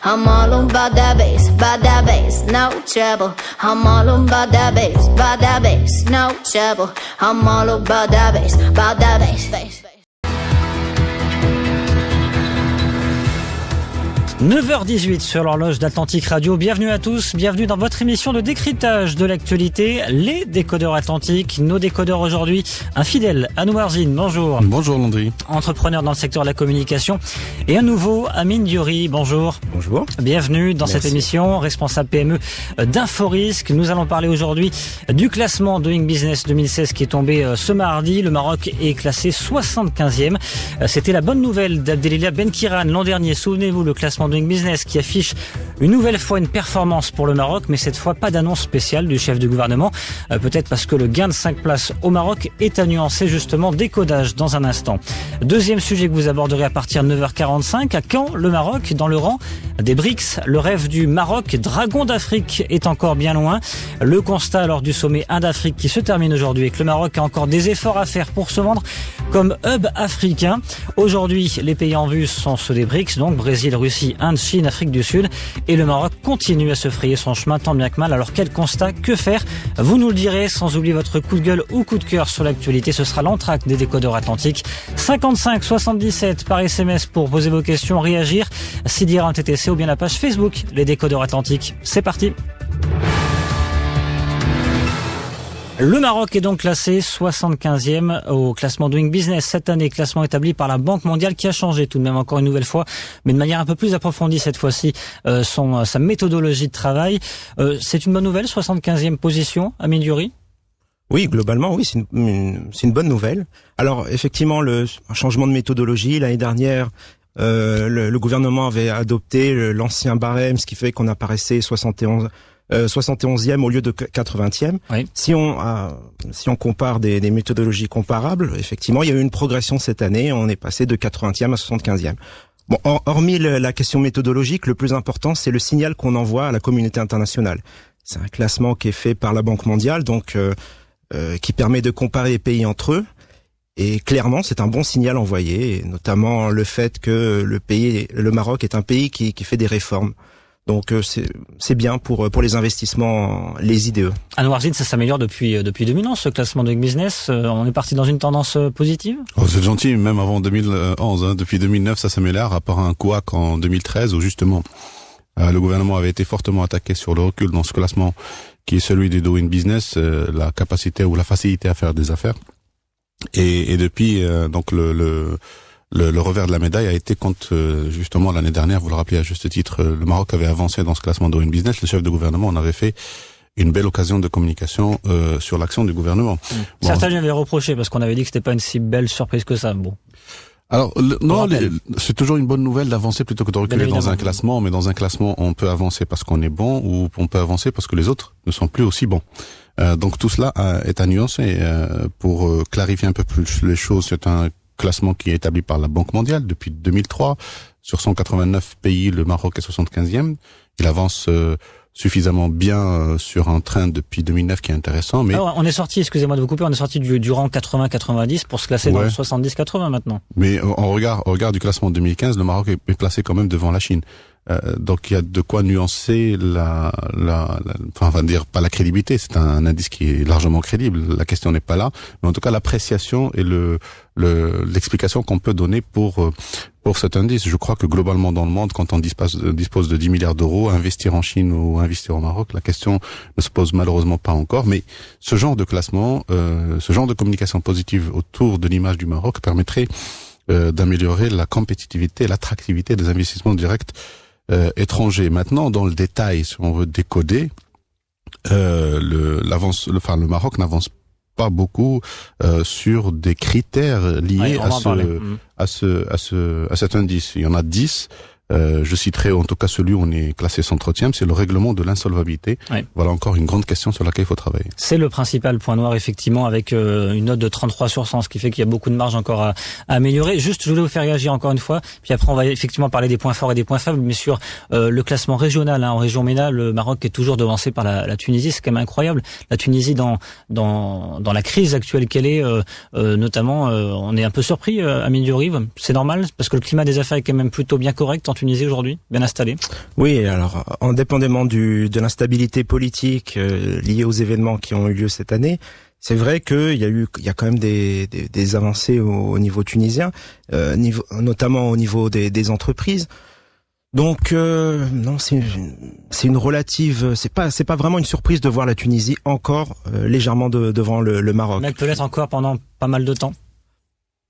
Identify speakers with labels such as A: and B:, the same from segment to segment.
A: I'm all about that bass, no trouble. I'm all about that bass, no trouble. I'm all about that bass, bass.
B: 9h18 sur l'horloge d'Atlantique Radio. Bienvenue à tous, bienvenue dans votre émission de décryptage de l'actualité, les décodeurs Atlantiques. Nos décodeurs aujourd'hui, un fidèle, Anouar Zine, bonjour.
C: Bonjour Landry.
B: Entrepreneur dans le secteur de la communication. Et un nouveau, Amine Diori, bonjour.
D: Bonjour.
B: Bienvenue dans cette émission, responsable PME d'Inforisque. Nous allons parler aujourd'hui du classement Doing Business 2016 qui est tombé ce mardi. Le Maroc est classé 75e. C'était la bonne nouvelle d'Abdelilah Benkiran l'an dernier. Souvenez-vous, le classement Doing Business qui affiche une nouvelle fois une performance pour le Maroc, mais cette fois pas d'annonce spéciale du chef du gouvernement. Peut-être parce que le gain de 5 places au Maroc est à nuancer, justement, décodage dans un instant. Deuxième sujet que vous aborderez à partir de 9h45, à quand le Maroc dans le rang des BRICS? Le rêve du Maroc, dragon d'Afrique, est encore bien loin. Le constat lors du sommet Inde-Afrique qui se termine aujourd'hui est que le Maroc a encore des efforts à faire pour se vendre comme hub africain. Aujourd'hui, les pays en vue sont ceux des BRICS, donc Brésil, Russie, Inde, Chine, Afrique du Sud, et le Maroc continue à se frayer son chemin tant bien que mal. Alors quel constat, que faire? Vous nous le direz, sans oublier votre coup de gueule ou coup de cœur sur l'actualité. Ce sera l'entracte des décodeurs Atlantiques. 55 77 par SMS pour poser vos questions, réagir, CDR en TTC ou bien la page Facebook Les Décodeurs Atlantiques. C'est parti. Le Maroc est donc classé 75e au classement Doing Business cette année, classement établi par la Banque mondiale qui a changé tout de même encore une nouvelle fois, mais de manière un peu plus approfondie cette fois-ci, sa méthodologie de travail. C'est une bonne nouvelle, 75e position, Amine Diori?
D: Oui, globalement, oui, c'est une bonne nouvelle. Alors, effectivement, un changement de méthodologie, l'année dernière, le gouvernement avait adopté l'ancien barème, ce qui fait qu'on apparaissait 71e au lieu de 80e. Oui. Si on compare des méthodologies comparables, effectivement, il y a eu une progression cette année. On est passé de 80e à 75e. Bon, hormis la question méthodologique, le plus important, c'est le signal qu'on envoie à la communauté internationale. C'est un classement qui est fait par la Banque mondiale, donc qui permet de comparer les pays entre eux. Et clairement, c'est un bon signal envoyé, et notamment le fait que le Maroc est un pays qui fait des réformes. Donc c'est bien pour les investissements, les IDE.
B: Anouar Zine, ça s'améliore depuis 2011, ce classement de business. On est parti dans une tendance positive.
C: Oh, c'est gentil, même avant 2011. Hein, depuis 2009, ça s'améliore, à part un couac en 2013 où justement le gouvernement avait été fortement attaqué sur le recul dans ce classement qui est celui des Doing Business, la capacité ou la facilité à faire des affaires. Et depuis, donc le revers de la médaille a été quand, justement, l'année dernière, vous le rappelez à juste titre, le Maroc avait avancé dans ce classement Doing Business. Le chef de gouvernement en avait fait une belle occasion de communication sur l'action du gouvernement.
B: Bon. Certains lui avaient reproché parce qu'on avait dit que c'était pas une si belle surprise que ça. Bon.
C: Alors, c'est toujours une bonne nouvelle d'avancer plutôt que de reculer dans un classement. Mais dans un classement, on peut avancer parce qu'on est bon ou on peut avancer parce que les autres ne sont plus aussi bons. Donc tout cela est à nuancer. Pour clarifier un peu plus les choses, c'est un classement qui est établi par la Banque mondiale depuis 2003. Sur 189 pays, le Maroc est 75e. Il avance suffisamment bien sur un train depuis 2009 qui est intéressant. Mais
B: on est sorti, excusez-moi de vous couper, on est sorti du rang 80-90 pour se classer dans le 70-80 maintenant.
C: Mais au regard du classement 2015, le Maroc est placé quand même devant la Chine. Donc il y a de quoi nuancer enfin, on va dire pas la crédibilité, c'est un indice qui est largement crédible. La question n'est pas là, mais en tout cas l'appréciation et l'explication qu'on peut donner pour cet indice. Je crois que globalement dans le monde, quand on dispose de 10 milliards d'euros, investir en Chine ou investir au Maroc, la question ne se pose malheureusement pas encore. Mais ce genre de classement, ce genre de communication positive autour de l'image du Maroc permettrait d'améliorer la compétitivité et l'attractivité des investissements directs étrangers. Maintenant, dans le détail, si on veut décoder, le Maroc n'avance pas beaucoup sur des critères liés à cet indice. Il y en a 10. Je citerai en tout cas celui où on est classé 130e, c'est le règlement de l'insolvabilité. Oui. Voilà encore une grande question sur laquelle il faut travailler.
B: C'est le principal point noir, effectivement, avec une note de 33 sur 100, ce qui fait qu'il y a beaucoup de marge encore à améliorer. Juste, je voulais vous faire réagir encore une fois, puis après on va effectivement parler des points forts et des points faibles, mais sur le classement régional, en région MENA, le Maroc est toujours devancé par la Tunisie, c'est quand même incroyable. La Tunisie, dans la crise actuelle qu'elle est, notamment, on est un peu surpris, Amine Diori, c'est normal, parce que le climat des affaires est quand même plutôt bien correct en Tunisie. Tunisie aujourd'hui, bien installé?
D: Oui, alors indépendamment de l'instabilité politique liée aux événements qui ont eu lieu cette année, c'est vrai qu'il y a quand même des avancées au niveau tunisien, notamment au niveau des entreprises. Donc non, c'est une relative, c'est pas vraiment une surprise de voir la Tunisie encore légèrement devant le Maroc.
B: Mais peut-être encore pendant pas mal de temps.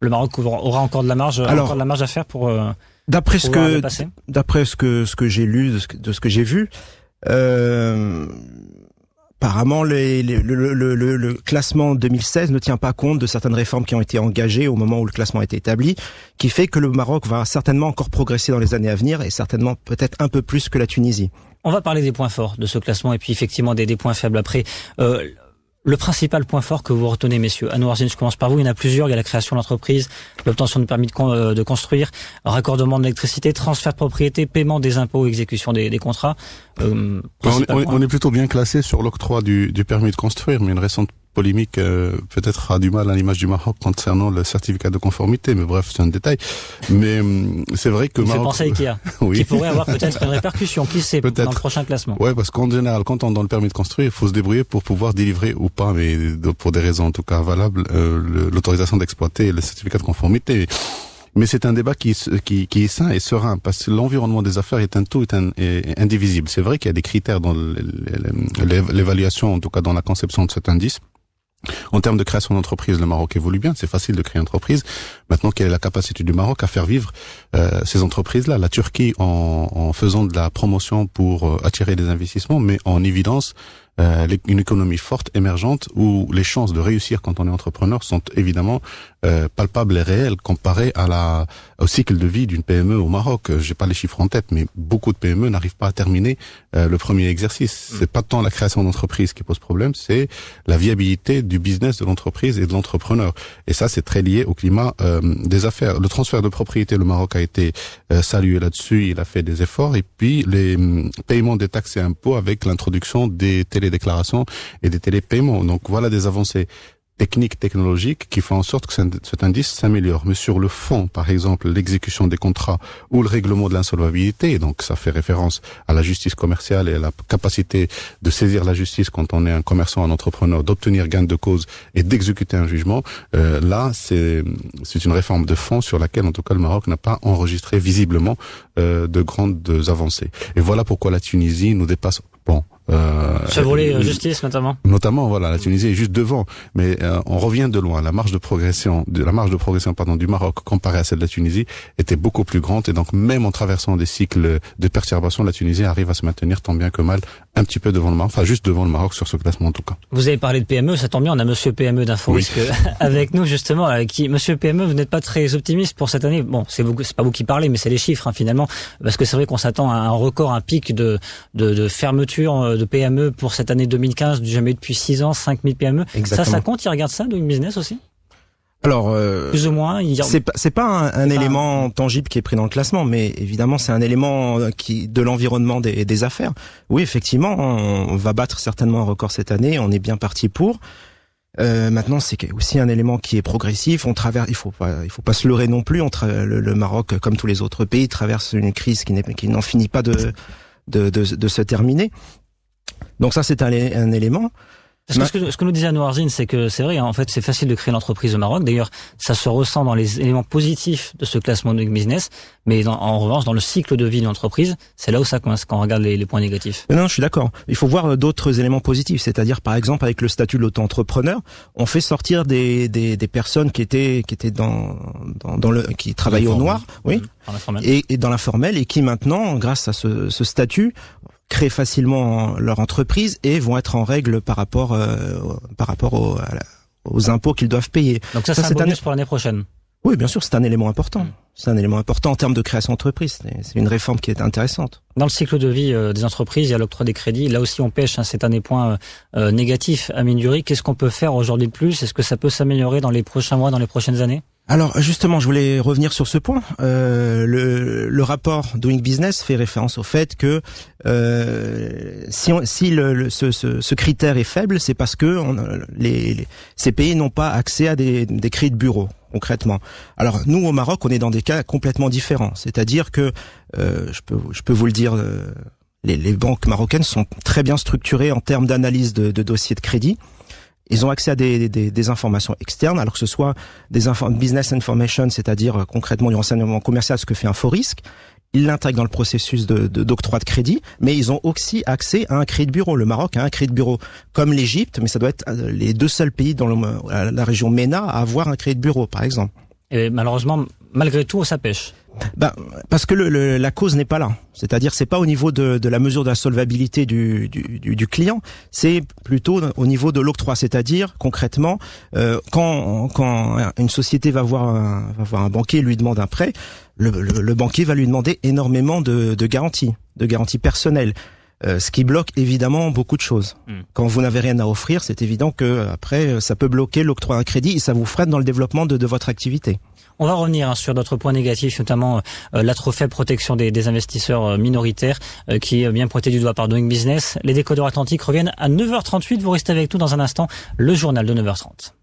B: Le Maroc aura encore de la marge, à faire pour
D: d'après ce que j'ai lu, de ce que j'ai vu, apparemment le classement 2016 ne tient pas compte de certaines réformes qui ont été engagées au moment où le classement a été établi, qui fait que le Maroc va certainement encore progresser dans les années à venir et certainement peut-être un peu plus que la Tunisie.
B: On va parler des points forts de ce classement et puis effectivement des points faibles après. Le principal point fort que vous retenez, messieurs, Anouar Zine, je commence par vous, il y en a plusieurs, il y a la création d'entreprise, l'obtention de permis de construire, raccordement de l'électricité, transfert de propriété, paiement des impôts, exécution des contrats.
C: On est plutôt bien classé sur l'octroi du permis de construire, mais une récente polémique peut-être a du mal à l'image du Maroc concernant le certificat de conformité, mais bref, c'est un détail. Mais c'est vrai que
B: Maroc...
C: fait
B: penser à Ikea, oui. Qui pourrait avoir peut-être une répercussion, qui sait, dans le prochain classement.
C: Ouais, parce qu'en général, quand on donne le permis de construire, il faut se débrouiller pour pouvoir délivrer ou pas, mais pour des raisons en tout cas valables, l'autorisation d'exploiter le certificat de conformité. Mais c'est un débat qui est sain et serein, parce que l'environnement des affaires est un tout, est indivisible. C'est vrai qu'il y a des critères dans l'évaluation, en tout cas dans la conception de cet indice. En termes de création d'entreprise, le Maroc évolue bien, c'est facile de créer une entreprise. Maintenant, quelle est la capacité du Maroc à faire vivre ces entreprises-là? La Turquie, en faisant de la promotion pour attirer des investissements, met en évidence une économie forte, émergente, où les chances de réussir quand on est entrepreneur sont évidemment palpables et réelles comparées au cycle de vie d'une PME au Maroc. J'ai pas les chiffres en tête, mais beaucoup de PME n'arrivent pas à terminer le premier exercice. C'est pas tant la création d'entreprise qui pose problème, c'est la viabilité du business de l'entreprise et de l'entrepreneur. Et ça, c'est très lié au climat des affaires. Le transfert de propriété, le Maroc a été salué là-dessus, il a fait des efforts. Et puis, les paiements des taxes et impôts avec l'introduction des télédéclarations et des télépaiements. Donc voilà des avancées techniques, technologiques qui font en sorte que cet indice s'améliore. Mais sur le fond, par exemple, l'exécution des contrats ou le règlement de l'insolvabilité, donc ça fait référence à la justice commerciale et à la capacité de saisir la justice quand on est un commerçant, un entrepreneur, d'obtenir gain de cause et d'exécuter un jugement. Là, c'est une réforme de fond sur laquelle, en tout cas, le Maroc n'a pas enregistré visiblement de grandes avancées. Et voilà pourquoi la Tunisie nous dépasse. Bon.
B: Ce volet justice
C: notamment, voilà, la Tunisie est juste devant, mais on revient de loin. La marge de progression du Maroc comparée à celle de la Tunisie était beaucoup plus grande, et donc même en traversant des cycles de perturbation, la Tunisie arrive à se maintenir tant bien que mal un petit peu devant le Maroc, enfin juste devant le Maroc sur ce classement en tout cas.
B: Vous avez parlé de PME, ça tombe bien, on a Monsieur PME d'Inforisque avec nous justement, Monsieur PME, vous n'êtes pas très optimiste pour cette année. Bon, c'est pas vous qui parlez, mais c'est les chiffres finalement, parce que c'est vrai qu'on s'attend à un record, un pic de fermeture de PME pour cette année 2015, du jamais depuis 6 ans, 5000 PME.
D: Exactement.
B: Ça compte, ils regardent ça, Doing Business aussi?
D: Alors,
B: plus ou moins,
D: c'est pas un élément tangible qui est pris dans le classement, mais évidemment c'est un élément de l'environnement des affaires. Oui, effectivement, on va battre certainement un record cette année. On est bien parti pour. Maintenant, c'est aussi un élément qui est progressif. Il faut pas se leurrer non plus. Le Maroc, comme tous les autres pays, traverse une crise qui n'en finit pas de se terminer. Donc ça, c'est un élément.
B: Parce que ce que nous disait Anouar Zine, c'est que c'est vrai, en fait, c'est facile de créer l'entreprise au Maroc. D'ailleurs, ça se ressent dans les éléments positifs de ce classement Doing Business, mais en revanche, dans le cycle de vie d'une entreprise, c'est là où ça coince quand on regarde les points négatifs.
D: Non, je suis d'accord. Il faut voir d'autres éléments positifs, c'est-à-dire, par exemple, avec le statut de l'auto-entrepreneur, on fait sortir des personnes qui travaillaient au noir, oui, et dans l'informel, et qui maintenant, grâce à ce statut, créent facilement leur entreprise et vont être en règle par rapport aux impôts qu'ils doivent payer.
B: Donc ça c'est un bonus pour l'année prochaine.
D: Oui, bien sûr, c'est un élément important. C'est un élément important en termes de création d'entreprise. C'est une réforme qui est intéressante.
B: Dans le cycle de vie des entreprises, il y a l'octroi des crédits. Là aussi, on pêche. C'est un des points négatifs. Amine Duri, qu'est-ce qu'on peut faire aujourd'hui de plus? Est-ce que ça peut s'améliorer dans les prochains mois, dans les prochaines années?
D: Alors justement, je voulais revenir sur ce point. Le rapport Doing Business fait référence au fait que ce critère est faible, c'est parce que ces pays n'ont pas accès à des crédits de bureau. concrètement. Alors nous au Maroc, on est dans des cas complètement différents. C'est-à-dire que je peux vous le dire, les banques marocaines sont très bien structurées en termes d'analyse de dossiers de crédit. Ils ont accès à des informations externes, alors que ce soit des business information, c'est-à-dire concrètement du renseignement commercial, ce que fait un faux risque. Ils l'intègrent dans le processus d'octroi de crédit, mais ils ont aussi accès à un crédit de bureau. Le Maroc a un crédit de bureau comme l'Égypte, mais ça doit être les 2 seuls pays dans la région MENA à avoir un crédit de bureau, par exemple.
B: Et malheureusement, malgré tout, ça pêche.
D: Parce que la cause n'est pas là. C'est-à-dire, c'est pas au niveau de la mesure de la solvabilité du client, c'est plutôt au niveau de l'octroi. C'est-à-dire, concrètement, quand une société va voir un banquier et lui demande un prêt, le banquier va lui demander énormément de garanties personnelles. Ce qui bloque évidemment beaucoup de choses. Quand vous n'avez rien à offrir, c'est évident que après ça peut bloquer l'octroi d'un crédit et ça vous freine dans le développement de votre activité.
B: On va revenir sur d'autres points négatifs, notamment la trop faible protection des investisseurs minoritaires qui est bien pointée du doigt par Doing Business. Les décodeurs atlantiques reviennent à 9h38. Vous restez avec nous dans un instant, le journal de 9h30.